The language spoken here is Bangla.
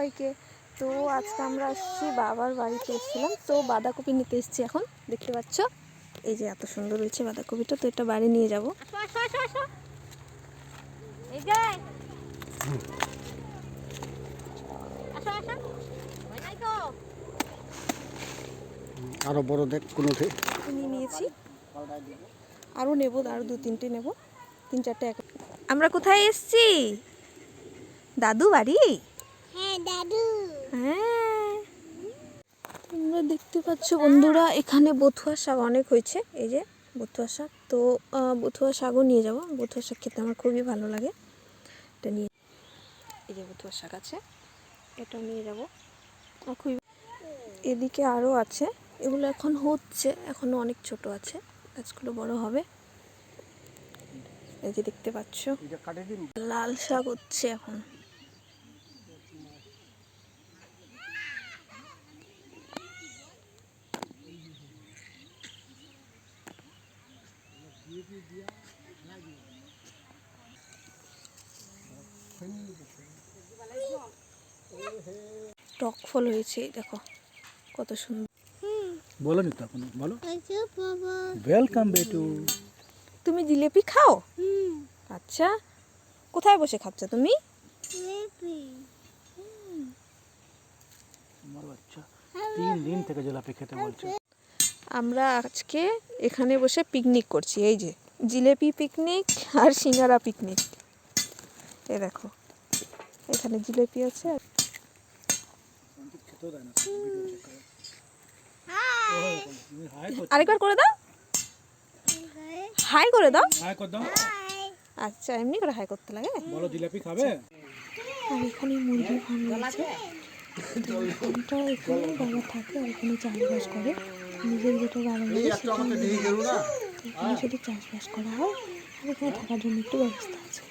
সবাইকে। তো আজকে আমরা আসছি বাবার বাড়িতে এসেছিলাম, তো বাঁধাকপি নিতে এসেছি। এখন দেখতে পাচ্ছ এই যে এত সুন্দর হয়েছে বাঁধাকপিটা, তো এটা বাড়ি নিয়ে যাব। আরো বড় দেখ কোনো নিয়েছি, আরও নেব, আরও 2-3টে নেব, 3-4টে। আমরা কোথায় এসছি? দাদু বাড়ি। হ্যাঁ দাদু। হ্যাঁ, তোমরা দেখতে পাচ্ছ বন্ধুরা, এখানে বথুয়া শাক অনেক হয়েছে। এই যে বথুয়া শাক, তো বথুয়া শাকও নিয়ে যাব। বথুয়া শাক খেতে আমার খুবই ভালো লাগে। এটা নিয়ে, এই যে বথুয়া শাক আছে, এটাও নিয়ে যাব। খুবই, এদিকে আরও আছে, এগুলো এখন হচ্ছে, এখনও অনেক ছোট আছে, গাছগুলো বড় হবে। এই যে দেখতে পাচ্ছ লাল শাক হচ্ছে এখন। টক ফল হয়েছে, দেখো কত সুন্দর। বলো নি তো এখন, বলো ওয়েলকাম বেটু। তুমি জিলেপি খাও? আচ্ছা, কোথায় বসে খাচ্ছ তুমি? আমার বাচ্চা 3 দিন থেকে জিলাপি খেতে বলছে। আমরা আজকে এখানে বসে পিকনিক করছি। এই যে জিলেপি পিকনিক আর সিঙ্গারা পিকনিক। এ দেখো এখানে জিলেপি আছে। আরেকবার করে দাও, হাই করে দাও। আচ্ছা, এমনি করে হাই করতে লাগে। বলো জিলাপি খাবে? আর এখানে মুরগি ফার্ম রয়েছে। ফার্মটা এখানে বাবা থাকে আর এখানে চাষবাস করে। নিজের যেটা বাবা এখানে শুধু চাষবাস করা হয়, আর এখানে থাকার জন্য একটু ব্যবস্থা আছে।